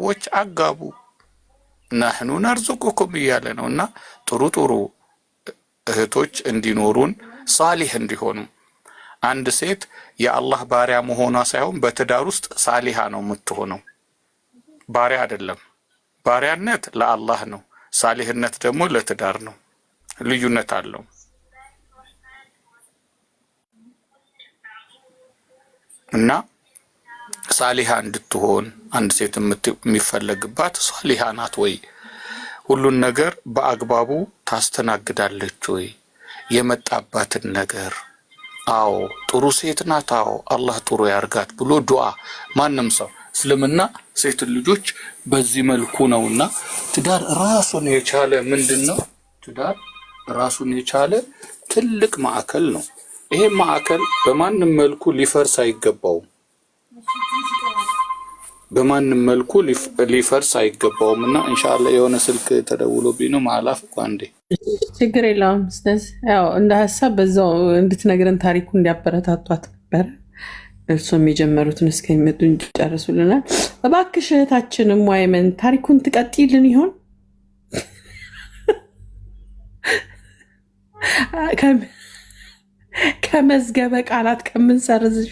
ሰዎች አጋቡ نحن نرزقكم እያለ ነውና ጥሩ እህቶች እንዲኖሩን ሷሊህ እንዲሆኑ አንድ ሴት የአላህ ባሪያ መሆኗ ሳይሆን በትዳር ውስጥ ሳሊሃ ነው የምትሆነው ባሪያ አይደለም ባሪያነት ለአላህ ነው ሳሊህነት ደግሞ ለትዳር ነው ልዩነት አለው እና ሳሊሃ እንድትሆን አንድ ሴት የሚፈልግባት ሳሊሃ ናት ወይ ሁሉን ነገር በአግባቡ ታስተናግዳለች ወይ የመጣባትን ነገር አዎ ጥሩ ሴት ናት አዎ አላህ ጥሩ ያርጋት ብሎ ዱዓ ማንም ሰው እስልምና ሴት ልጆች በዚህ መልኩ ነውና ትዳር ራሱን የቻለ ምንድነው ትዳር ራሱን የቻለ ትልቅ ማዕከል ነው ይሄ ማዕከል በማንም መልኩ ሊፈርስ አይገባው በማንም መልኩ ሊፈርስ አይገባውምና ኢንሻአላህ የሆነ ስልክ ተደውሎብኝ ነው ማላፍ ቋንዴ ችግር የለውም ስለዚህ ያው እንደ ሐሳብ በዛው እንድትነግረን ታሪኩ እንዲያበረታቷት ነበር እርሱም የጀመሩትን እስከሚመጡ ጨርሱልናል እባክሽ እህታችንም ዋይመን ታሪኩን ትቀጥይልን ይሆን ከመዝገበ ቃላት ከምንሰርዝሽ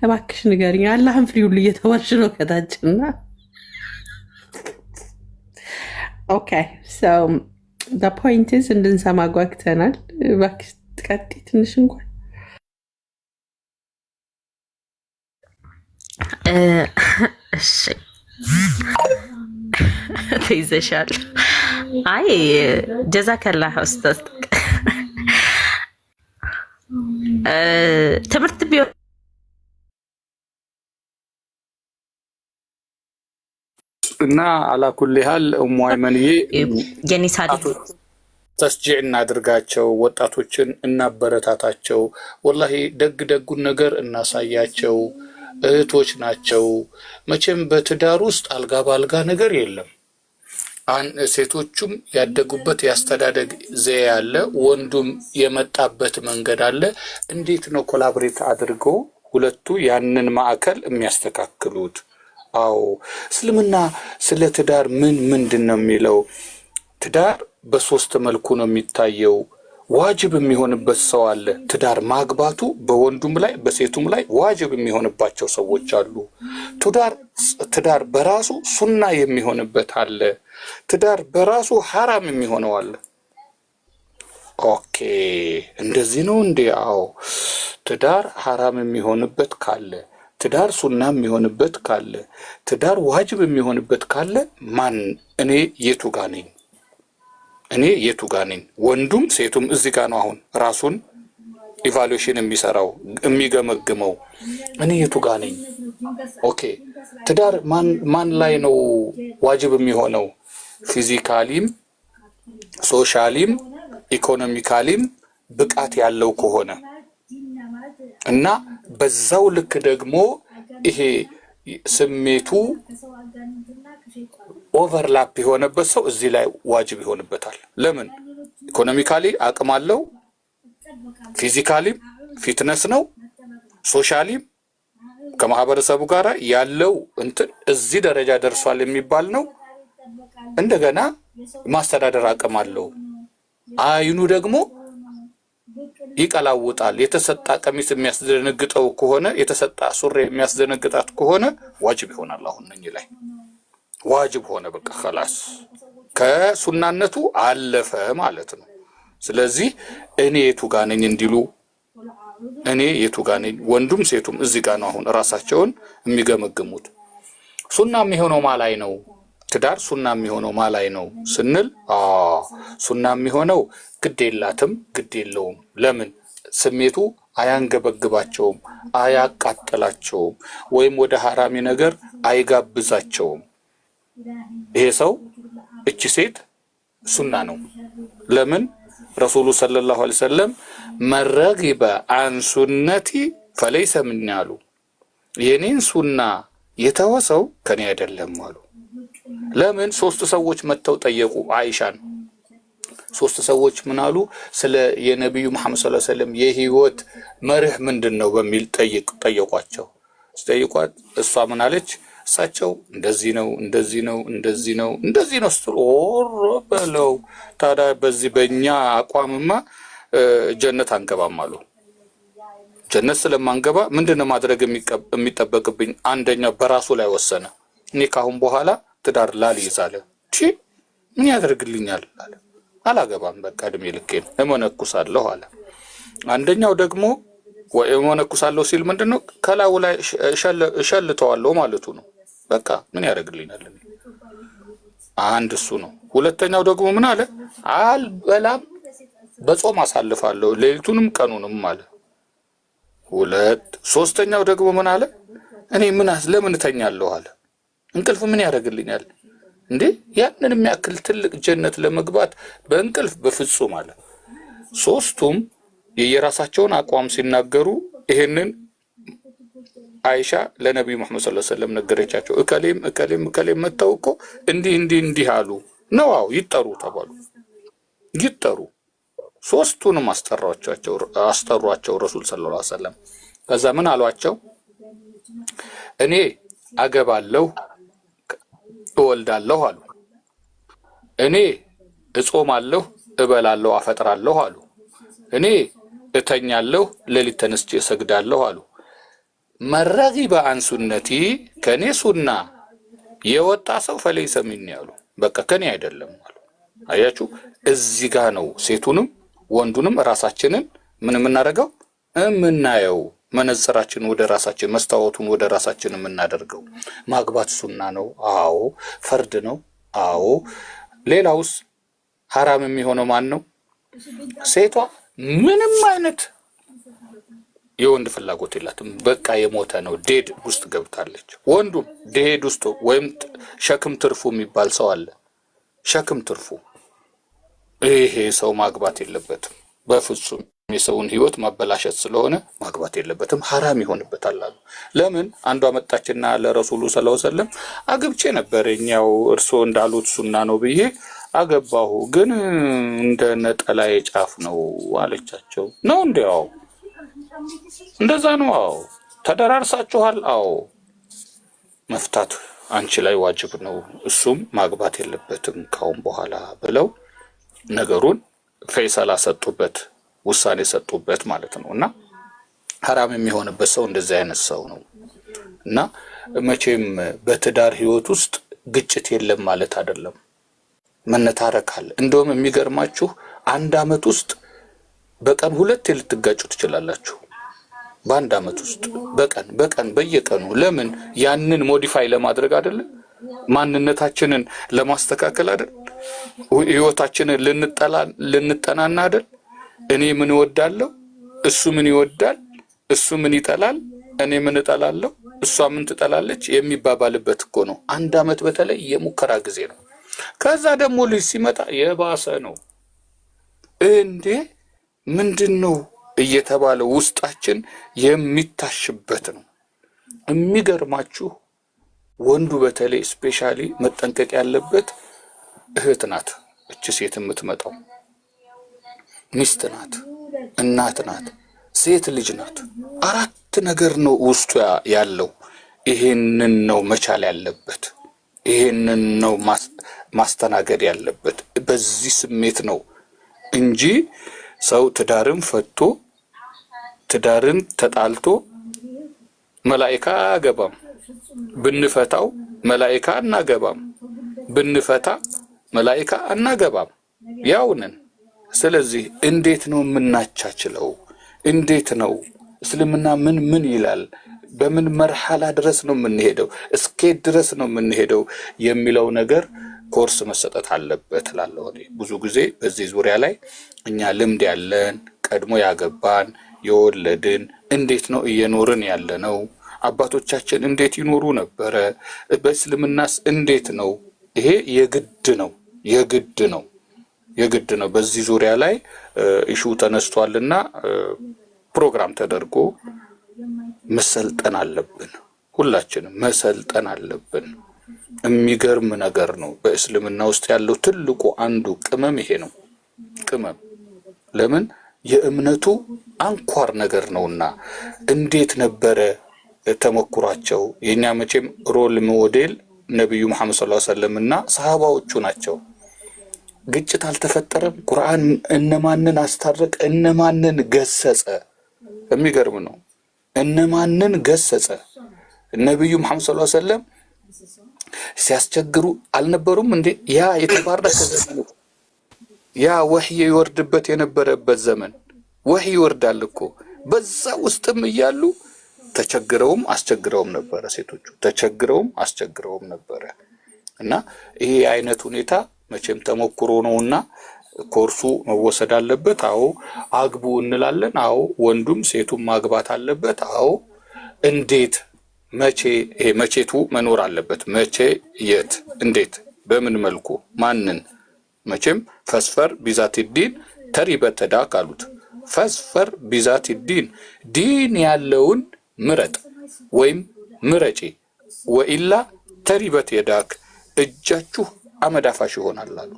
እባክሽ ንገሪኝ አላህን ፍሪውል እየተወርሽ ነው ከታችና ኦኬ ሶ the point is እንድንሰማ ጓግተናል እባክሽ ትቀጥይ ትንሽ እንኳን እሺ ተይዘሻል አይ ጀዛከላህ ኡስታዝ ትምህርት ቢሆን እና على كل حال ام አይመንዬ የኔ ሳዲ ተስጂዕ እናድርጋቸው ወጣቶችን እናበረታታቸው ወላሂ ደጉን ነገር እናሳያቸው እህቶች ናቸው መቼም በትዳር ውስጥ አልጋ ባልጋ ነገር የለም ሴቶቹም ያደጉበት ያስተዳደግ ዘዬ ያለ ወንዱም የመጣበት መንገድ አለ እንዴት ነው ኮላቦሬት አድርገው ሁለቱ ያንን ማዕከል የሚያስተካክሉት አው እስልምና ስለ ትዳር ምንድነው የሚለው ትዳር በሶስት መልኩ ነው የሚታየው ዋጅብ የሚሆንበት ሰው አለ ትዳር ማግባቱ በወንዱም ላይ በሴቱም ላይ ዋጅብ የሚሆንባቸው ሰዎች አሉ ትዳር በራሱ ሱና የሚሆንበት አለ ትዳር በራሱ ሐራም የሚሆነው አለ ኦኬ እንደዚህ ነው እንዴ አው ትዳር ሐራም የሚሆንበት ካለ ትዳር ሱና የሚሆንበት ካለ ትዳር ዋጅብ የሚሆንበት ካለ ማን እኔ የቱ ጋር ነኝ ወንዱም ሴቱም እዚህ ጋር ነው አሁን ራሱን ኢቫሉዌሽን የሚሰራው የሚገመግመው እኔ የቱ ጋር ነኝ ኦኬ ትዳር ማን ላይ ነው ዋጅብ የሚሆነው ፊዚካሊም ሶሻሊም ኢኮኖሚካሊም ብቃት ያለው ከሆነ እና በዛው ልክ ደግሞ ይሄ ስሜቱ ኦቨርላፕ የሆነበት ሰው እዚህ ላይ ዋጅብ ይሆንበታል ለምን ኢኮኖሚካሊ አቅም አለው ፊዚካሊ ፊትነስ ነው ሶሻሊ ከማህበረሰቡ ጋር ያለው እንትን እዚህ ደረጃ ደርሷል የሚባል ነው እንደገና ማስተዳደር አቅም አለው አይኑ ደግሞ ይቀላውጣል የተሰጣ ቀሚስ የሚያስደነግጠው ከሆነ የተሰጣ ሱሪ የሚያስደነግጣት ከሆነ ዋጅብ ይሆናል አሁን ነኝ ላይ ዋጅብ ሆነ በቃ خلاص ከሱናነቱ አለፈ ማለት ነው ስለዚህ እኔ የቱ ጋር ነኝ እንዲሉ እኔ የቱ ጋር ነኝ ወንዱም ሴቱም እዚህ ጋር ነው አሁን ራሳቸውን የሚገመግሙት ሱና የሚሆነው ማላይ ነው ትዳር ሱና የሚሆነው ማላይ ነው ስንል ሱና የሚሆነው ግዴላትም ግዴለውም ለምን ስሜቱ አያንገበግባቸውም አያቃጥላቸውም ወይም ወደ ሐራሚ ነገር አይጋብዛቸውም ይሄ ሰው እቺ ሴት ሱና ነው ለምን ረሱሉ ሰለላሁ ዐለይሂ ወሰለም መረግበ አን ሱነቲ ፈለይሰ ሚኒ አሉ የኔን ሱና የተወሰው ከኔ አይደለም አሉ ለምን ሶስት ሰዎች መተው ጠየቁ አይሻን ሶስት ሰዎች ምን አሉ ስለ የነብዩ መሐመድ ሰለላሁ ዐለይሂ ወሰለም የህይወት መርህ ምንድነው በሚል ጠየቋቸው ጠይቋት እሷ ምን አለች እሳቸው እንደዚህ ነው እንደዚህ ነው እንደዚህ ነው እንደዚህ ነው ስትል በለው ታዲያ በዚህ በእኛ አቋምማ ጀነት አንገባም አሉ። ጀነት ስለማንገባ ምንድነው ማድረግ የሚጠበቅብኝ? አንደኛው በራሱ ላይ ወሰነ። እኔ ካሁን በኋላ ትዳር ላልይዝ አለ። ምን ያደርግልኛል አለ። አላገባም በቃ እድሜ ልኬን እመነኩሳለሁ አለ። አንደኛው ደግሞ እመነኩሳለሁ ሲል ምንድነው ከላው ላይ እሸልተዋለሁ ማለቱ ነው። በቃ ምን ያደርግልኛል? አንድ እሱ ነው። ሁለተኛው ደግሞ ምን አለ? አልበላም በጾም አሳልፋለሁ ሌሊቱንም ቀኑንም አለ። ሶስተኛው ደግሞ ምን አለ? እኔ ለምን እተኛለሁ አለ። እንቅልፍ ምን ያደርግልኛል እንዴ? ያንን የሚያክል ትልቅ ጀነት ለመግባት በእንቅልፍ በፍጹም አለ። ሶስቱም የየራሳቸውን አቋም ሲናገሩ ይሄንን አይሻ ለነብዩ መሐመድ ሰለላሁ ዐለይሂ ወሰለም ነገረቻቸው። እከሌም መተው እኮ እንዲህ አሉ ነው። አዎ ይጠሩ ተባሉ። ይጠሩ ሶስቱንም አስጠሯቸው ረሱል ሰለላሁ ዐለይሂ ወሰለም። ከዛ ምን አሏቸው? እኔ አገባለሁ እወልዳለሁ አሉ። እኔ እጾማለሁ እበላለሁ አፈጥራለሁ አሉ። እኔ እተኛለሁ ሌሊት ተነስቼ እሰግዳለሁ አሉ። መረጊበ አን ሱነቲ ከኔ ሱና የወጣ ሰው ፈለይሰ ሚኒ አሉ። በቃ ከኔ አይደለም አሉ። አያችሁ እዚህ ጋር ነው ሴቱንም ወንዱንም ራሳችንን ምን የምናደርገው የምናየው። መነጽራችን ወደ ራሳችን መስታወቱን ወደ ራሳችን የምናደርገው። ማግባት ሱና ነው? አዎ። ፈርድ ነው? አዎ። ሌላውስ ሐራም የሚሆነው ማን ነው? ሴቷ ምንም አይነት የወንድ ፍላጎት የላትም። በቃ የሞተ ነው፣ ዴድ ውስጥ ገብታለች። ወንዱም ዴድ ውስጥ ወይም ሸክም ትርፉ የሚባል ሰው አለ። ሸክም ትርፉ ይሄ ሰው ማግባት የለበትም በፍጹም። የሰውን ህይወት ማበላሸት ስለሆነ ማግባት የለበትም፣ ሐራም ይሆንበታል አሉ። ለምን? አንዷ መጣችና ለረሱሉ ሰለላሁ ዐለይሂ ወሰለም አግብቼ ነበርኛው እርሶ እንዳሉት ሱና ነው ብዬ አገባሁ፣ ግን እንደ ነጠላዬ ጫፍ ነው አለቻቸው። ነው እንዴው? እንደዛ ነው? አዎ። ተደራርሳችኋል? አዎ። መፍታት አንቺ ላይ ዋጅብ ነው፣ እሱም ማግባት የለበትም ካሁን በኋላ ብለው ነገሩን ፈይሰላ ሰጡበት፣ ውሳኔ ሰጡበት ማለት ነው። እና ሐራም የሚሆንበት ሰው እንደዚህ አይነት ሰው ነው። እና መቼም በትዳር ህይወት ውስጥ ግጭት የለም ማለት አይደለም፣ መነታረክ አለ። እንደውም የሚገርማችሁ አንድ አመት ውስጥ በቀን 2 ልትጋጩ ትችላላችሁ። በአንድ አመት ውስጥ በቀን በየቀኑ። ለምን? ያንን ሞዲፋይ ለማድረግ አይደለም፣ ማንነታችንን ለማስተካከል አይደል፣ ህይወታችንን ልንጠናና አይደል። እኔ ምን እወዳለሁ፣ እሱ ምን ይወዳል፣ እሱ ምን ይጠላል፣ እኔ ምን እጠላለሁ፣ እሷ ምን ትጠላለች የሚባባልበት እኮ ነው። አንድ አመት በተለይ የሙከራ ጊዜ ነው። ከዛ ደግሞ ልጅ ሲመጣ የባሰ ነው። እንዴ ምንድነው እየተባለ ውስጣችን የሚታሽበት ነው። የሚገርማችሁ ወንዱ በተለይ ስፔሻሊ መጠንቀቅ ያለበት እህት ናት። እቺ ሴት የምትመጣው ሚስት ናት፣ እናት ናት፣ ሴት ልጅ ናት። 4 ነገር ነው ውስጡ ያለው። ይሄንን ነው መቻል ያለበት፣ ይሄንን ነው ማስተናገድ ያለበት። በዚህ ስሜት ነው እንጂ ሰው ትዳርን ፈቶ ትዳርን ተጣልቶ መላእክት አገባም ብንፈታው መላእክት አናገባም፣ ብንፈታ መላእክት አናገባም፣ ያው ነን። ስለዚህ እንዴት ነው የምናቻችለው? እንዴት ነው እስልምና ምን ይላል? በምን መርሐላ ድረስ ነው የምንሄደው? እስከት ድረስ ነው የምንሄደው የሚለው ነገር ኮርስ መሰጠት አለበት እላለሁ። ብዙ ጊዜ በዚህ ዙሪያ ላይ እኛ ልምድ ያለን ቀድሞ ያገባን የወለድን እንዴት ነው እየኖርን ያለነው? አባቶቻችን እንዴት ይኖሩ ነበረ? በእስልምናስ እንዴት ነው? ይሄ የግድ ነው። በዚህ ዙሪያ ላይ ኢሹ ተነስቷልና ፕሮግራም ተደርጎ መሰልጠን አለብን። ሁላችንም መሰልጠን አለብን። የሚገርም ነገር ነው። በእስልምና ውስጥ ያለው ትልቁ አንዱ ቅመም ይሄ ነው። ቅመም ለምን? የእምነቱ አንኳር ነገር ነውና እንዴት ነበረ ተሞክሯቸው የኛ መቼም ሮል ሞዴል ነብዩ መሐመድ ሰለላሁ ዐለይሂ ወሰለም እና ሰሃባዎቹ ናቸው። ግጭት አልተፈጠረም። ቁርአን እነማንን አስታረቀ፣ እነማንን ገሰጸ? የሚገርም ነው። እነማንን ገሰጸ? ነብዩ መሐመድ ሰለላሁ ዐለይሂ ወሰለም ሲያስቸግሩ አልነበሩም እንዴ? ያ የተባረከ ዘመን ያ ወህይ ይወርድበት የነበረበት ዘመን ወህይ ይወርዳል እኮ በዛ ውስጥም እያሉ ተቸግረውም አስቸግረውም ነበረ። ሴቶቹ ተቸግረውም አስቸግረውም ነበረ። እና ይሄ አይነት ሁኔታ መቼም ተሞክሮ ነውና ኮርሱ መወሰድ አለበት። አዎ አግቡ እንላለን። አዎ ወንዱም ሴቱም ማግባት አለበት። አዎ እንዴት መቼ ይሄ መቼቱ መኖር አለበት። መቼ፣ የት፣ እንዴት፣ በምን መልኩ ማንን? መቼም ፈስፈር ቢዛት ዲን ተሪበት ተዳክ አሉት። ፈስፈር ቢዛት ዲን ዲን ያለውን ምረጥ ወይም ምረጪ፣ ወኢላ ተሪበት የዳክ እጃችሁ አመዳፋሽ ይሆናል አሉ።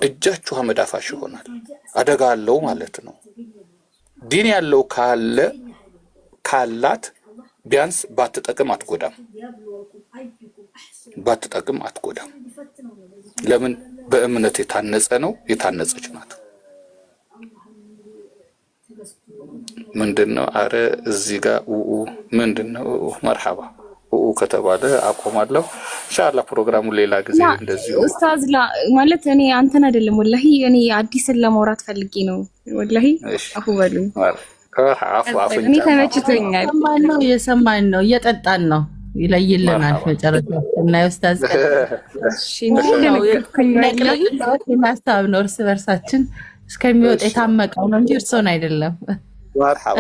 እጃችሁ አመዳፋሽ ይሆናል፣ አደጋ አለው ማለት ነው። ዲን ያለው ካለ ካላት ቢያንስ ባትጠቅም አትጎዳም፣ ባትጠቅም አትጎዳም። ለምን? በእምነት የታነጸ ነው፣ የታነጸች ናት። ምንድነው? አረ እዚህ ጋር ምንድነው? መርሐባ ከተባለ አቆማለሁ። ኢንሻአላህ ፕሮግራሙ ሌላ ጊዜ እንደዚህ ኡስታዝ ማለት እኔ አንተን አይደለም ወላሂ እኔ አዲስን ለማውራት ፈልጌ ነው ወላሂ። አፉ በሉኝ። እኔ ተመችቶኛል። ማነው የሰማን ነው እየጠጣን ነው ይለይልናል። መጨረሻው እና ኡስታዝ ማስተዋብ ነው እርስ በርሳችን እስከሚወጣ የታመቀው ነው እንጂ እርሶን አይደለም። መርሐባ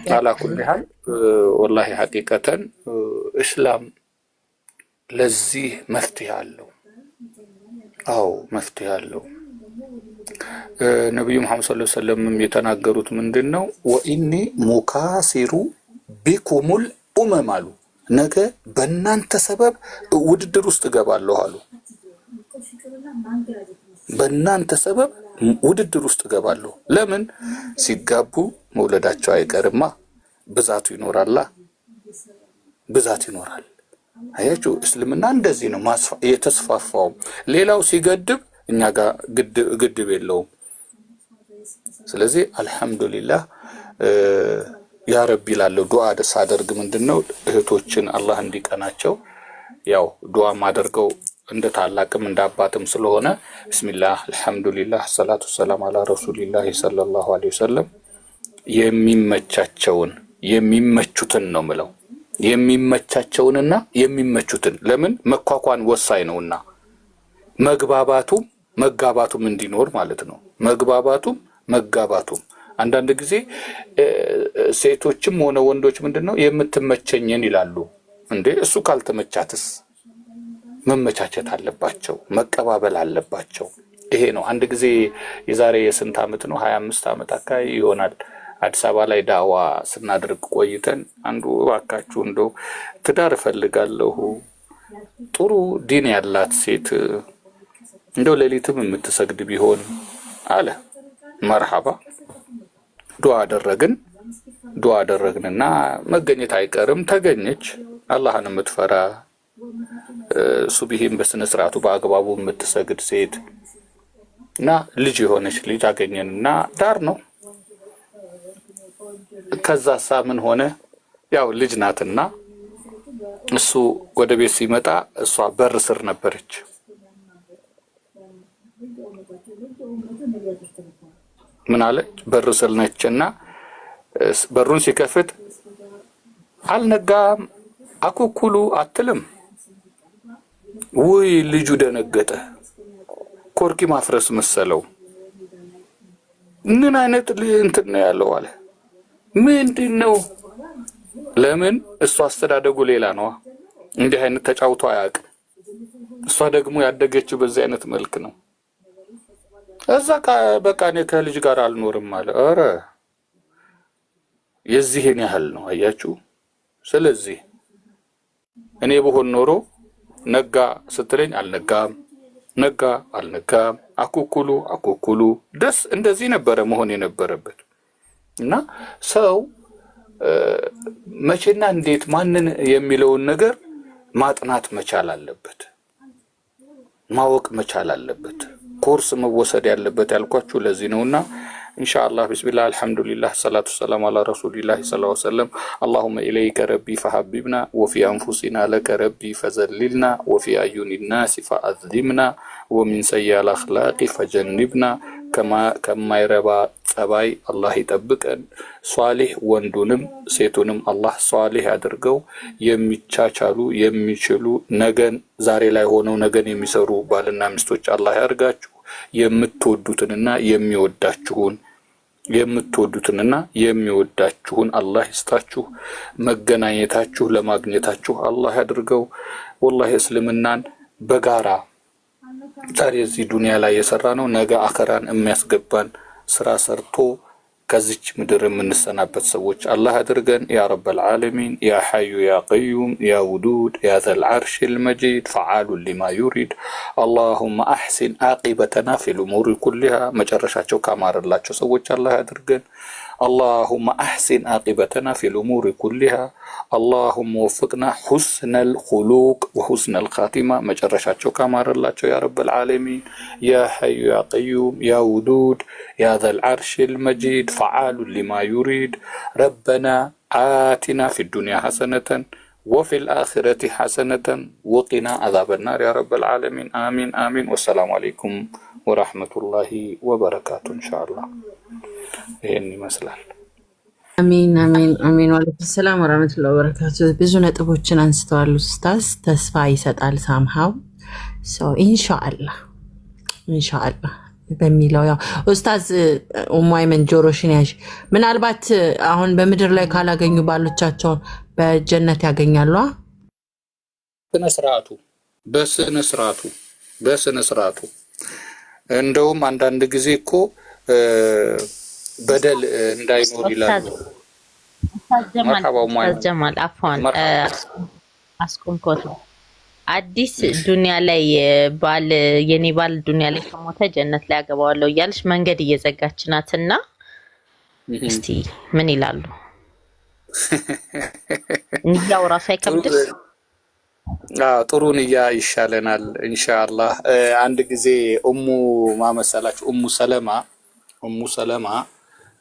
على كل حال والله حقيقة إسلام ለዚህ መፍትሄ አለው። አዎ መፍትሄ አለው። ነብዩ መሐመድ ሰለላሁ ዐለይሂ ወሰለም የተናገሩት ምንድነው? ወኢኒ ሙካሲሩ ቢኩሙል ኡመም አሉ። ነገ በእናንተ ሰበብ ውድድር ውስጥ እገባለሁ አሉ። በእናንተ ሰበብ ውድድር ውስጥ እገባለሁ። ለምን? ሲጋቡ መውለዳቸው አይቀርማ፣ ብዛቱ ይኖራላ፣ ብዛት ይኖራል። አያችሁ እስልምና እንደዚህ ነው የተስፋፋው። ሌላው ሲገድብ እኛ ጋር ግድብ የለውም። ስለዚህ አልহামዱሊላህ ያ ረቢ ላለው ዱዓ ሳደርግ ምንድነው እህቶችን አላህ እንዲቀናቸው ያው ዱዓ ማደርገው እንደ ታላቅም እንደ አባትም ስለሆነ ቢስሚላህ አልহামዱሊላህ ሰላቱ ሰላም አላ ረሱሊላህ ሰለላሁ ዐለይሂ ወሰለም የሚመቻቸውን የሚመቹትን ነው ምለው የሚመቻቸውንና የሚመቹትን። ለምን? መኳኳን ወሳኝ ነውና መግባባቱም መጋባቱም እንዲኖር ማለት ነው። መግባባቱም መጋባቱም አንዳንድ ጊዜ ሴቶችም ሆነ ወንዶች ምንድነው የምትመቸኝን ይላሉ። እንዴ እሱ ካልተመቻትስ መመቻቸት አለባቸው፣ መቀባበል አለባቸው። ይሄ ነው። አንድ ጊዜ የዛሬ የስንት ዓመት ነው 25 ዓመት አካባቢ ይሆናል አዲስ አበባ ላይ ዳዋ ስናደርግ ቆይተን አንዱ እባካችሁ እንደው ትዳር እፈልጋለሁ ጥሩ ዲን ያላት ሴት እንደው ሌሊትም የምትሰግድ ቢሆን አለ። መርሐባ ዱዓ አደረግንና መገኘት አይቀርም ተገኘች። አላህን የምትፈራ ሱብሂን በስነ ስርዓቱ በአግባቡ የምትሰግድ ሴት እና ልጅ የሆነች ልጅ አገኘንና ዳር ነው። ከዛሳ ምን ሆነ? ያው ልጅ ናትና እሱ ወደ ቤት ሲመጣ እሷ በር ስር ነበረች። ምን አለች? በር ስር ነችና በሩን ሲከፍት አልነጋም አኩኩሉ አትልም። ወይ ልጁ ደነገጠ። ኮርኪ ማፍረስ መሰለው። ምን አይነት እንትን ነው ያለው አለ። ምንድነው? ለምን? እሷ አስተዳደጉ ሌላ ነው። እንዲህ አይነት ተጫውቶ አያውቅም። እሷ ደግሞ ያደገችው በዚህ አይነት መልክ ነው። እዛ በቃ እኔ ከልጅ ጋር አልኖርም አለ። አረ የዚህን ያህል ነው። አያችሁ። ስለዚህ እኔ በሆን ኖሮ ነጋ ስትለኝ አልነጋም፣ ነጋ አልነጋም፣ አኩኩሉ ደስ እንደዚህ ነበረ መሆን የነበረበት። እና ሰው መቼና እንዴት ማንን የሚለውን ነገር ማጥናት መቻል አለበት፣ ማወቅ መቻል አለበት። ኮርስ መወሰድ ያለበት ያልኳችሁ ለዚህ ነውና ኢንሻአላህ ቢስሚላህ አልহামዱሊላህ ሰላቱ ሰላም አላ ረሱሊላህ ሰለላሁ ዐለይሂ ወሰለም اللهم اليك ربي فحببنا وفي انفسنا لك ربي فذللنا وفي اعين الناس فاذمنا ومن سيئ الاخلاق فجنبنا كما يربى ጸባይ አላህ ይጠብቀን። ሷሊህ ወንዱንም ሴቱንም አላህ ሷሊህ አድርገው የሚቻቻሉ የሚችሉ ነገን ዛሬ ላይ ሆነው ነገን የሚሰሩ ባልና ሚስቶች አላህ ያርጋችሁ። የምትወዱትንና የሚወዳችሁን አላህ ይስጣችሁ። መገናኘታችሁ ለማግኘታችሁ አላህ ያድርገው። ወላሂ እስልምናን በጋራ ዛሬ እዚህ ዱንያ ላይ የሰራ ነው ነገ አኸራን የሚያስገባን ስራ ሰርቶ ከዚች ምድር የምንሰናበት ሰዎች አላህ ያድርገን። ያ ረበል ዓለሚን ያ ሐዩ ያ ቀዩም ያ ውዱድ ያ ዘል ዓርሺል መጂድ ፈዓሉ ሊማ ዩሪድ اللهم احسن عاقبتنا في الامور كلها መጨረሻቸው ካማረላቸው ሰዎች አላህ ያድርገን። اللهم احسن عاقبتنا في الامور كلها اللهم وفقنا حسن الخلق وحسن الخاتمه መጨረሻቸው ካማረላቸው يا رب العالمين يا حي يا قيوم يا ودود يا ذا العرش المجيد فعال لما يريد ربنا آتنا في الدنيا حسنة وفي الآخرة حسنة وقنا عذاب النار يا رب العالمين آمين آمين والسلام عليكم ورحمة الله وبركاته إن شاء الله. ይሄን ይመስላል። አሚን አሚን አሚን። ወአለይኩም ሰላም ወራህመቱላሂ ወበረካቱ። ብዙ ነጥቦችን አንስተዋል ኡስታዝ። ተስፋ ይሰጣል ሳምሃው ኢንሻአላህ በሚለው ያው ኡስታዝ ኡማይመን ጆሮሽን ያዥ። ምናልባት አሁን በምድር ላይ ካላገኙ ባሎቻቸውን በጀነት ያገኛሉ። በስነ ስርዓቱ እንደውም አንዳንድ ጊዜ እኮ በደል እንዳይኖር ይላሉ። ጀማል አፍዋን አስቆምኮት አዲስ ዱንያ ላይ ባል የኔ ባል ዱንያ ላይ ከሞተ ጀነት ላይ ያገባዋለሁ እያልሽ መንገድ እየዘጋች ናትና እስቲ ምን ይላሉ? እንዲያው ራሱ አይከብድም? ጥሩን ይሻለናል ኢንሻአላህ። አንድ ጊዜ ማመሰላችሁ ኡሙ ሰለማ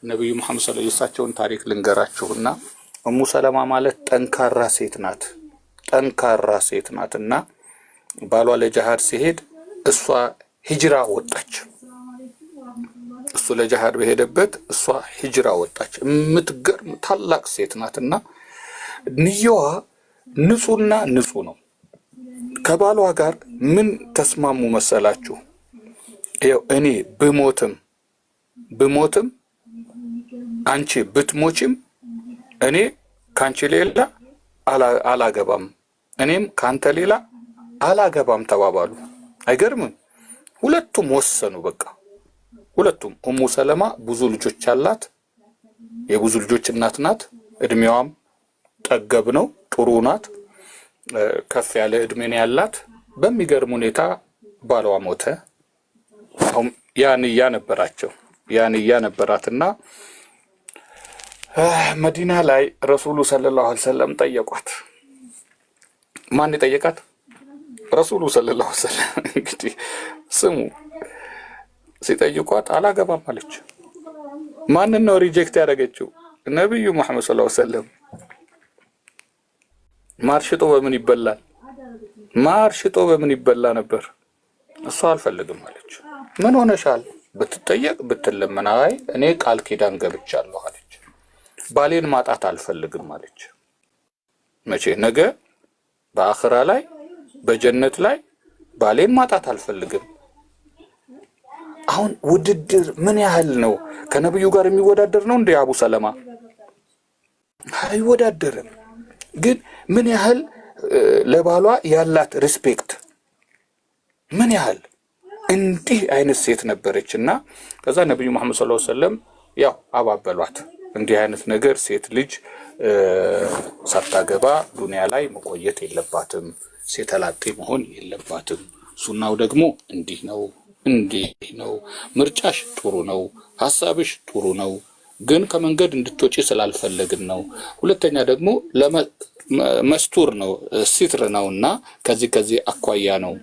ነብዩ መሐመድ ሰለላሁ ዐለይሂ ወሰለም ታሪክ ልንገራችሁና ኡሙ ሰለማ ማለት ጠንካራ ሴት ናትና ባሏ ለጂሃድ ሲሄድ እሷ ሂጅራ ወጣች። እሱ ለጂሃድ በሄደበት እሷ ሂጅራ ወጣች። የምትገርም ታላቅ ሴት ናትና ንየዋ ንጹህ ነው። ከባሏ ጋር ምን ተስማሙ መሰላችሁ? ይኸው እኔ ብሞትም አንቺ ብትሞችም እኔ ካንቺ ሌላ አላገባም፣ እኔም ካንተ ሌላ አላገባም ተባባሉ። አይገርምም? ሁለቱም ወሰኑ። በቃ ሁለቱም። ኡሙ ሰለማ ብዙ ልጆች አላት፣ የብዙ ልጆች እናት ናት። እድሜዋም ጠገብ ነው፣ ጥሩ ናት፣ ከፍ ያለ እድሜ ነው ያላት። በሚገርም ሁኔታ ባሏ ሞተ። አሁን ያንያ ነበራትና መዲና ላይ ረሱሉ ሰለላሁ ዐለይሂ ወሰለም ጠየቋት። ማን ጠየቃት? ረሱሉ ሰለላሁ ዐለይሂ ወሰለም። እንግዲህ ስሙ፣ ሲጠይቋት አላገባም አለች። ማንን ነው ሪጀክት ያደረገችው? ነብዩ መሐመድ ሰለላሁ ዐለይሂ ወሰለም። ማርሽጦ በምን ይበላ ነበር? እሷ አልፈልግም አለች። ምን ሆነሻል ብትጠየቅ ብትለመን፣ አይ እኔ ቃል ኪዳን ገብቻለሁ አለች። ባሌን ማጣት አልፈልግም አለች። መቼ? ነገ በአኺራ ላይ በጀነት ላይ ባሌን ማጣት አልፈልግም። አሁን ውድድር ምን ያህል ነው? ከነብዩ ጋር የሚወዳደር ነው እንደ አቡ ሰለማ? አይወዳደርም። ግን ምን ያህል ለባሏ ያላት ሪስፔክት ምን ያህል እንዲህ አይነት ሴት ነበረችና ከዛ ነብዩ መሐመድ ሰለላሁ ዐለይሂ ወሰለም ያው አባበሏት። እንዲህ አይነት ነገር ሴት ልጅ ሳታገባ ዱንያ ላይ መቆየት የለባትም፣ ሴተላጤ መሆን የለባትም። ሱናው ደግሞ እንዲህ ነው፣ ምርጫሽ ጥሩ ነው፣ ሐሳብሽ ጥሩ ነው፣ ግን ከመንገድ እንድትወጪ ስላልፈለግን ነው። ሁለተኛ ደግሞ መስቱር ነው ሲትር ነውና ከዚህ አኳያ ነው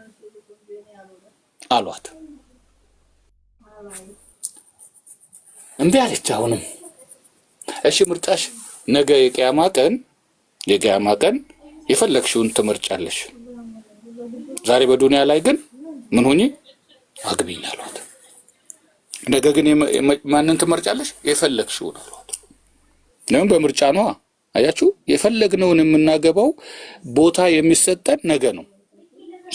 አሏት። እንዴ አለች። አሁንም እሺ ምርጫሽ ነገ የቂያማ ቀን የፈለግሽውን ትመርጫለሽ። ዛሬ በዱንያ ላይ ግን ምን ሆኚ አግቢኝ አሏት። ነገ ግን ማንን ትመርጫለሽ? የፈለግሽውን አሏት። ነው በምርጫ ነው። አያችሁ የፈለግነውን የምናገባው ቦታ የሚሰጠን ነገ ነው።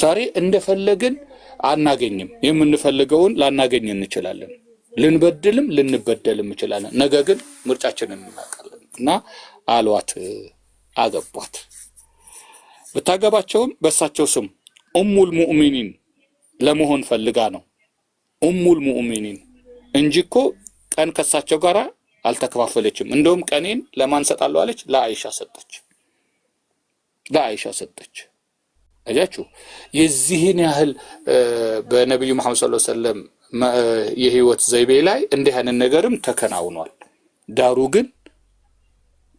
ዛሬ እንደፈለግን አናገኝም። የምንፈልገውን ላናገኝ እንችላለን። ልንበድልም ልንበደልም እንችላለን። ነገ ግን ምርጫችንን እናውቃለን እና አሏት። አገቧት። ብታገባቸውም በእሳቸው ስም ኡሙል ሙእሚኒን ለመሆን ፈልጋ ነው። ኡሙል ሙእሚኒን እንጂ እኮ ቀን ከእሳቸው ጋር አልተከፋፈለችም። እንደውም ቀኔን ለማን ሰጣለሁ አለች? ለአይሻ ሰጠች። አያችሁ የዚህን ያህል በነብዩ መሐመድ ሰለላሁ ዐለይሂ ወሰለም የህይወት ዘይቤ ላይ እንዲህ አይነት ነገርም ተከናውኗል። ዳሩ ግን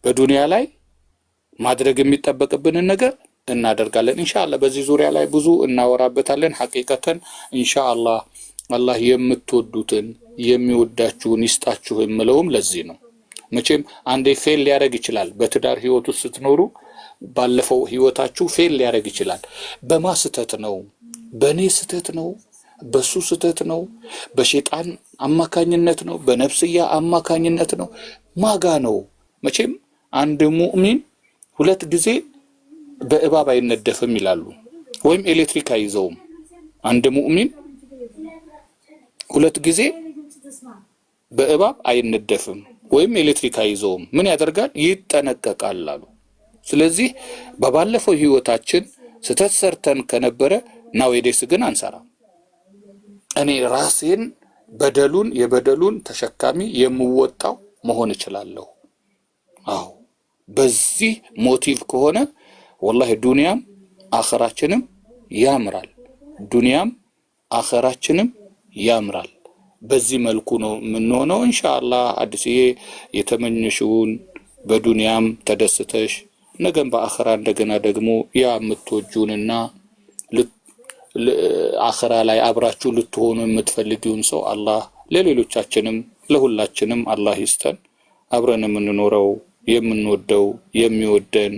በዱንያ ላይ ማድረግ የሚጠበቅብንን ነገር እናደርጋለን። ኢንሻአላህ በዚህ ዙሪያ ላይ ብዙ እናወራበታለን። ሐቂቀተን ኢንሻአላህ አላህ የምትወዱትን የሚወዳችሁን ይስጣችሁ የምለውም ለዚህ ነው። መቼም አንዴ ፌል ሊያደርግ ይችላል። በትዳር ህይወት ውስጥ ስትኖሩ ባለፈው ህይወታችሁ ፌል ሊያደርግ ይችላል። በማስተት ነው፣ በኔ ስተት ነው፣ በሱ ስተት ነው፣ በሸይጣን አማካኝነት ነው፣ በነፍስያ አማካኝነት ነው፣ ማጋ ነው። መቼም አንድ ሙእሚን ሁለት ጊዜ በእባብ አይነደፍም ይላሉ፣ ወይም ኤሌክትሪክ አይዘውም። አንድ ሙእሚን ሁለት ጊዜ በእባብ አይነደፍም ወይም ኤሌክትሪክ አይዘውም። ምን ያደርጋል? ይጠነቀቃል አሉ። ስለዚህ በባለፈው ህይወታችን ስተት ሰርተን ከነበረ ናዌዴስ ግን አንሰራ። እኔ ራሴን የበደሉን ተሸካሚ የምወጣው መሆን እችላለሁ። አዎ በዚህ ሞቲቭ ከሆነ ወላሂ ዱንያም አኺራችንም ያምራል። ዱንያም አኺራችንም ያምራል። በዚህ መልኩ ነው የምንሆነው። ኢንሻአላህ አዲስዬ የተመኘሽውን በዱንያም ተደስተሽ ነገም በአኺራ እንደገና ደግሞ ያ የምትወጁንና አኺራ ላይ አብራችሁ ልትሆኑ የምትፈልጊውን ሰው አላህ ለሌሎቻችንም ለሁላችንም አላህ ይስጠን። አብረን የምንኖረው የምንወደው የሚወደን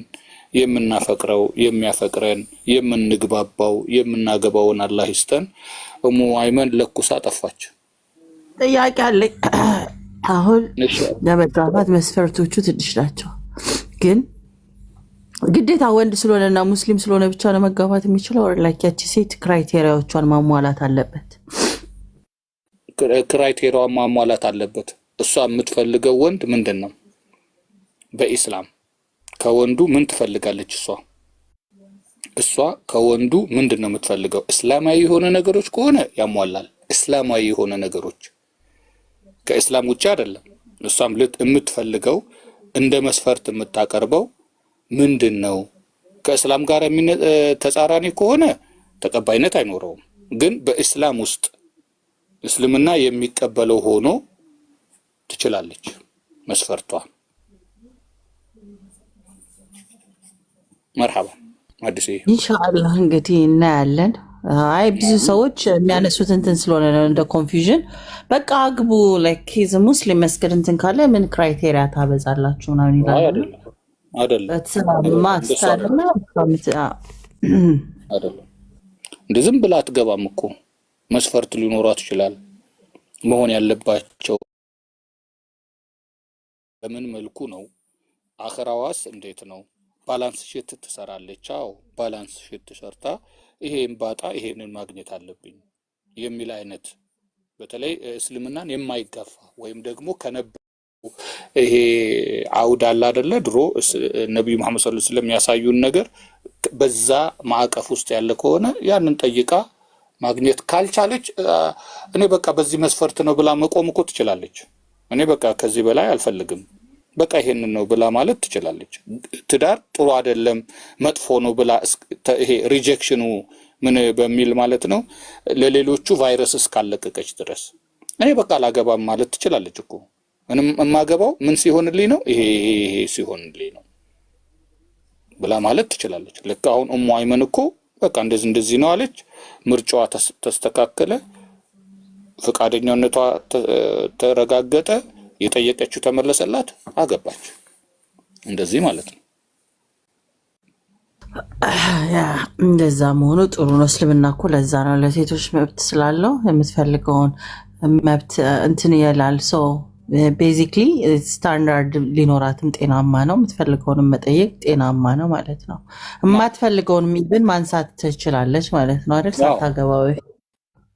የምናፈቅረው የሚያፈቅረን የምንግባባው የምናገባውን አላህ ይስጠን። እሙ አይመን ለኩሳ ጠፋች። ጥያቄ አለኝ። አሁን ለመጋባት መስፈርቶቹ ትንሽ ናቸው፣ ግን ግዴታ ወንድ ስለሆነና ሙስሊም ስለሆነ ብቻ ነው መጋባት የሚችለው? ላይክ ያቺ ሴት ክራይቴሪያዎቿን ማሟላት አለበት? ክራይቴሪያዋን ማሟላት አለበት። እሷ የምትፈልገው ወንድ ምንድን ነው? በኢስላም ከወንዱ ምን ትፈልጋለች? እሷ ከወንዱ ምንድን ነው የምትፈልገው? እስላማዊ የሆነ ነገሮች ከሆነ ያሟላል። እስላማዊ የሆነ ነገሮች ከእስላም ውጭ አይደለም። እሷም የምትፈልገው እንደ መስፈርት የምታቀርበው ምንድን ነው? ከእስላም ጋር ተጻራኒ ከሆነ ተቀባይነት አይኖረውም። ግን በእስላም ውስጥ እስልምና የሚቀበለው ሆኖ ትችላለች መስፈርቷ። መርሐባ አዲስ ኢንሻአላህ እንግዲህ እናያለን። አይ ብዙ ሰዎች የሚያነሱት እንትን ስለሆነ ነው እንደ ኮንፊውዥን። በቃ አግቡ ላይክ ሂዝ ሙስሊም መስገድ እንትን ካለ ምን ክራይቴሪያ ታበዛላችሁ ነው ይላል አይደለም? ማስተርና አይደለም እንደ ዝም ብላ አትገባም እኮ መስፈርት ሊኖራት ይችላል። መሆን ያለባቸው በምን መልኩ ነው? አኺራዋስ እንዴት ነው? ባላንስ ሺት ትሰራለች። አዎ ባላንስ ሺት ሰርታ ይሄን ባጣ ይሄንን ማግኘት አለብኝ የሚል አይነት በተለይ እስልምናን የማይጋፋ ወይም ደግሞ ከነበሩ ይሄ አውድ አለ አይደለ? ድሮ ነብዩ መሐመድ ሰለላሁ ዐለይሂ ወሰለም ያሳዩን ነገር በዛ ማዕቀፍ ውስጥ ያለ ከሆነ ያንን ጠይቃ ማግኘት ካልቻለች እኔ በቃ በዚህ መስፈርት ነው ብላ መቆም እኮ ትችላለች። እኔ በቃ ከዚህ በላይ አልፈልግም በቃ ይሄንን ነው ብላ ማለት ትችላለች። ትዳር ጥሩ አይደለም መጥፎ ነው ብላ ይሄ ሪጀክሽኑ ምን በሚል ማለት ነው ለሌሎቹ ቫይረስ እስካለቀቀች ድረስ እኔ በቃ አላገባም ማለት ትችላለች እኮ። ምንም የማገባው ምን ሲሆንልኝ ነው ይሄ ሲሆንልኝ ነው ብላ ማለት ትችላለች። ልክ አሁን ኡሙ አይመን እኮ በቃ እንደዚህ ነው አለች። ምርጫዋ ተስተካከለ፣ ፍቃደኛነቷ ተረጋገጠ፣ የጠየቀችው ተመለሰላት፣ አገባች። እንደዚህ ማለት ነው። ያ እንደዛ መሆኑ ጥሩ ነው። እስልምና እኮ ለዛ ነው ለሴቶች መብት ስላለው የምትፈልገውን መብት እንትን ይላል። ሶ ቤዚክሊ ስታንዳርድ ሊኖራትም ጤናማ ነው። የምትፈልገውን መጠየቅ ጤናማ ነው ማለት ነው። የማትፈልገውን ሚብን ማንሳት ትችላለች ማለት ነው አይደል? ሳታገባ በፊት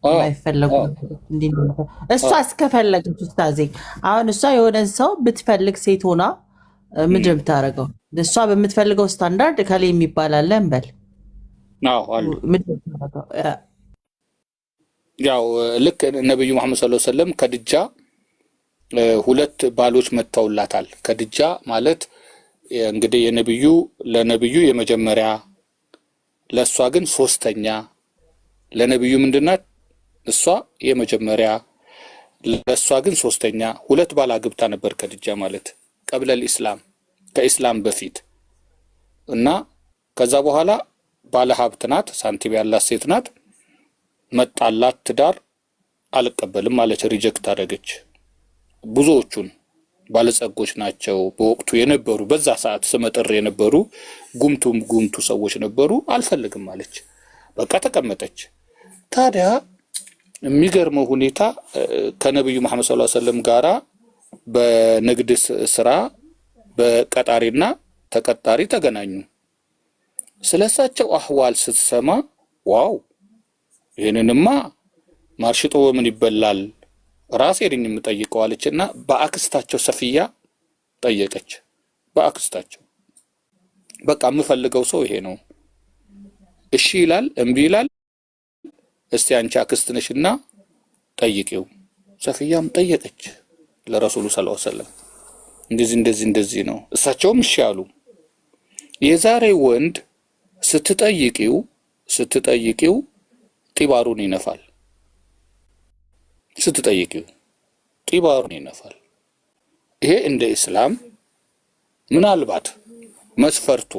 የማይፈለጉ እሷ እስከፈለገች ኡስታዜ፣ አሁን እሷ የሆነን ሰው ብትፈልግ ሴት ሆና ምንድን ነው የምታደርገው? እሷ በምትፈልገው ስታንዳርድ ከላይ የሚባል አለ እንበል። ያው ልክ ነብዩ መሐመድ ሰለላሁ ዐለይሂ ወሰለም ከድጃ 2 ባሎች መተውላታል። ከድጃ ማለት እንግዲህ ለነብዩ የመጀመሪያ ለሷ ግን 3ኛ። ለነብዩ ምንድናት? እሷ የመጀመሪያ ለሷ ግን 3ኛ። 2 ባል አግብታ ነበር ከድጃ ማለት ቀብለል ኢስላም ከኢስላም በፊት እና ከዛ በኋላ ባለ ሀብት ናት፣ ሳንቲም ያላት ሴት ናት። መጣላት ትዳር አልቀበልም ማለት ሪጀክት አደረገች። ብዙዎቹን ባለጸጎች ናቸው በወቅቱ የነበሩ፣ በዛ ሰዓት ስመጥር የነበሩ ጉምቱ ሰዎች ነበሩ። አልፈልግም ማለች፣ በቃ ተቀመጠች። ታዲያ የሚገርመው ሁኔታ ከነብዩ መሐመድ ሰለላሁ ዐለይሂ ወሰለም ጋራ በንግድ ስራ በቀጣሪና ተቀጣሪ ተገናኙ። ስለሳቸው አህዋል ስትሰማ ዋው ይሄንንማ ማርሽጦ ምን ይበላል ራሴ ነኝ የምጠይቀው አለችና በአክስታቸው ሰፊያ ጠየቀች። በአክስታቸው በቃ የምፈልገው ሰው ይሄ ነው፣ እሺ ይላል እምቢ ይላል፣ እስቲ አንቺ አክስት ነሽና ጠይቂው። ሰፊያም ጠየቀች ለረሱሉ ሰለላሁ ዐለይሂ ወሰለም እንደዚህ ነው። እሳቸውም እሺ አሉ። የዛሬ ወንድ ስትጠይቂው ጢባሩን ይነፋል። ጢባሩን ይነፋል። ይሄ እንደ እስላም ምናልባት መስፈርቱ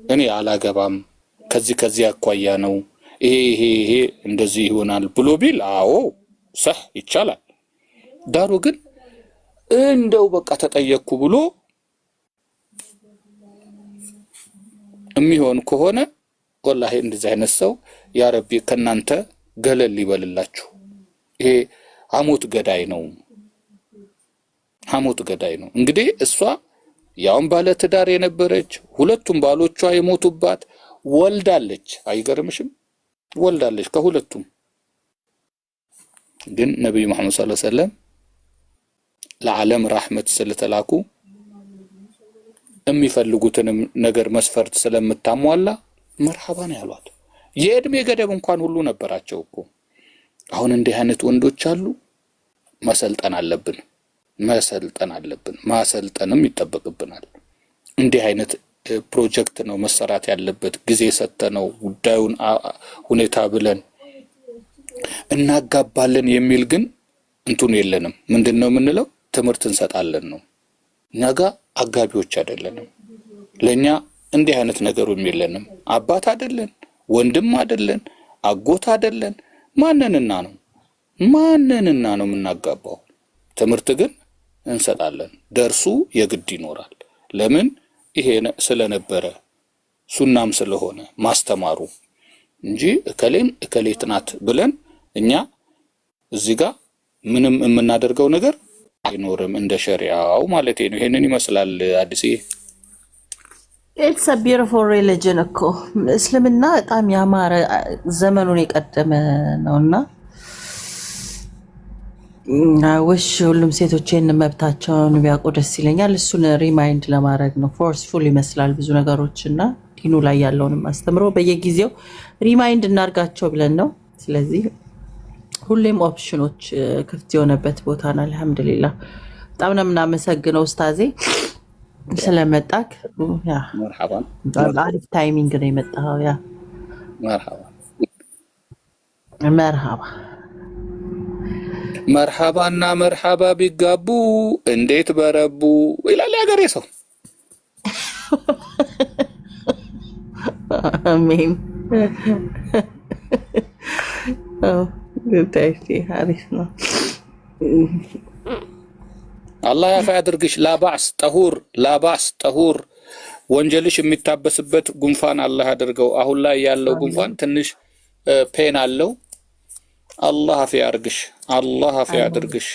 እኔ አላገባም ከዚህ አኳያ ነው ይሄ እንደዚህ ይሆናል ብሎ ቢል አዎ ሰህ ይቻላል። ዳሩ ግን እንደው በቃ ተጠየቅኩ ብሎ የሚሆን ከሆነ ወላሂ እንደዚህ አይነት ሰው ያ ረቢ ከናንተ ገለል ይበልላችሁ። ይሄ ሐሞት ገዳይ ነው። እንግዲህ እሷ ያውን ባለ ትዳር የነበረች 2ቱም ባሎቿ የሞቱባት ወልዳለች። አይገርምሽም? ወልዳለች ከ2ቱም። ግን ነብዩ መሐመድ ሰለላሁ ዐለይሂ ወሰለም ለዓለም ረህመት ስለተላኩ የሚፈልጉትንም ነገር መስፈርት ስለምታሟላ መርሐባን ያሏት። የእድሜ ገደብ እንኳን ሁሉ ነበራቸው እኮ። አሁን እንዲህ አይነት ወንዶች አሉ። መሰልጠን አለብን፣ ማሰልጠንም ይጠበቅብናል። እንዲህ አይነት ፕሮጀክት ነው መሰራት ያለበት። ጊዜ ሰተነው ጉዳዩን ሁኔታ ብለን እናጋባለን የሚል ግን እንቱን የለንም። ምንድነው የምንለው? ትምህርት እንሰጣለን ነው። ነገ አጋቢዎች አይደለንም። ለኛ እንዲህ አይነት ነገሩም የለንም። አባት አይደለን፣ ወንድም አይደለን፣ አጎት አይደለን። ማንንና ነው የምናጋባው? ትምህርት ግን እንሰጣለን። ደርሱ የግድ ይኖራል። ለምን? ይሄ ስለነበረ ሱናም ስለሆነ ማስተማሩ እንጂ እከሌት ናት ብለን እኛ እዚህ ጋር ምንም የምናደርገው ነገር አይኖርም እንደ ሸሪዓው ማለት ነው። ይሄንን ይመስላል አዲስ። ኢትስ አ ቢዩቲፉል ሪሊጅን እኮ እስልምና በጣም ያማረ ዘመኑን የቀደመ ነውና ውሽ ሁሉም ሴቶች ይህን መብታቸውን ቢያውቁ ደስ ይለኛል። እሱን ሪማይንድ ለማድረግ ነው። ፎርስፉል ይመስላል ብዙ ነገሮች እና ዲኑ ላይ ያለውንም አስተምሮ በየጊዜው ሪማይንድ እናርጋቸው ብለን ነው። ስለዚህ ሁሌም ኦፕሽኖች ክፍት የሆነበት ቦታ ነው። አልহামዱሊላህ በጣም ነው የምናመሰግነው ኡስታዜ ስለመጣክ። ያ መርሐባን አሪፍ ታይሚንግ ነው የመጣው። ያ መርሐባ መርሐባና መርሐባ ቢጋቡ እንዴት በረቡ ይላል ያገሬ ሰው። አሜን። ጉዳይ አሪፍ ነው። አላህ ያፋ ያድርግሽ። ላባስ ጠሁር ላባስ ጠሁር ወንጀልሽ የሚታበስበት ጉንፋን አላህ ያድርገው። አሁን ላይ ያለው ጉንፋን ትንሽ ፔን አለው። አላህ አፍ ያድርግሽ። አላህ አፍ ያድርግሽ።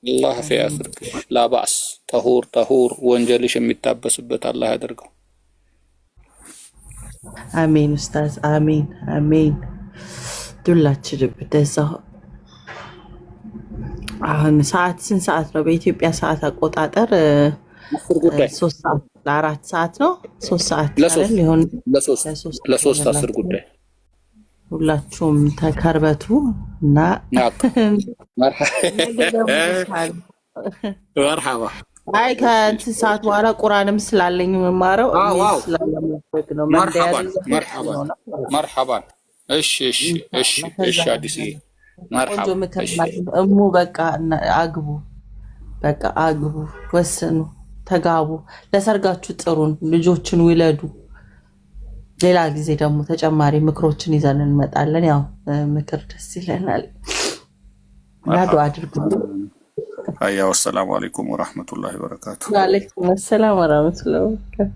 አላህ አፍ ያድርግሽ። ላባስ ጠሁር ጠሁር ወንጀልሽ የሚታበስበት አላህ ያድርገው። አሜን ኡስታዝ አሜን አሜን። ሁላችንም እንደዛ። አሁን ስንት ሰዓት ነው በኢትዮጵያ ሰዓት አቆጣጠር? 3 ሰዓት ለ4 ሰዓት ነው። 3 ሰዓት ሊሆን ለ3 10 ጉዳይ። ሁላችሁም ተከርበቱ እና መርሐባ። አይ ከእንትን ሰዓት በኋላ ቁርአንም ስላለኝ የምማረው ስለማድረግ ነው። መርሐባን። እሺ እሺ እሺ እሺ። አዲስ መርሐባ። እሙ በቃ አግቡ፣ በቃ አግቡ፣ ወስኑ፣ ተጋቡ፣ ለሰርጋችሁ ጥሩን፣ ልጆችን ውለዱ። ሌላ ጊዜ ደግሞ ተጨማሪ ምክሮችን ይዘን እንመጣለን። ያው ምክር ደስ ይለናል። ናዱ አድርጉ። አያ ወሰላሙ አለይኩም ወራህመቱላሂ ወበረካቱ። ወአለይኩም ሰላም ወራህመቱላሂ ወበረካቱ።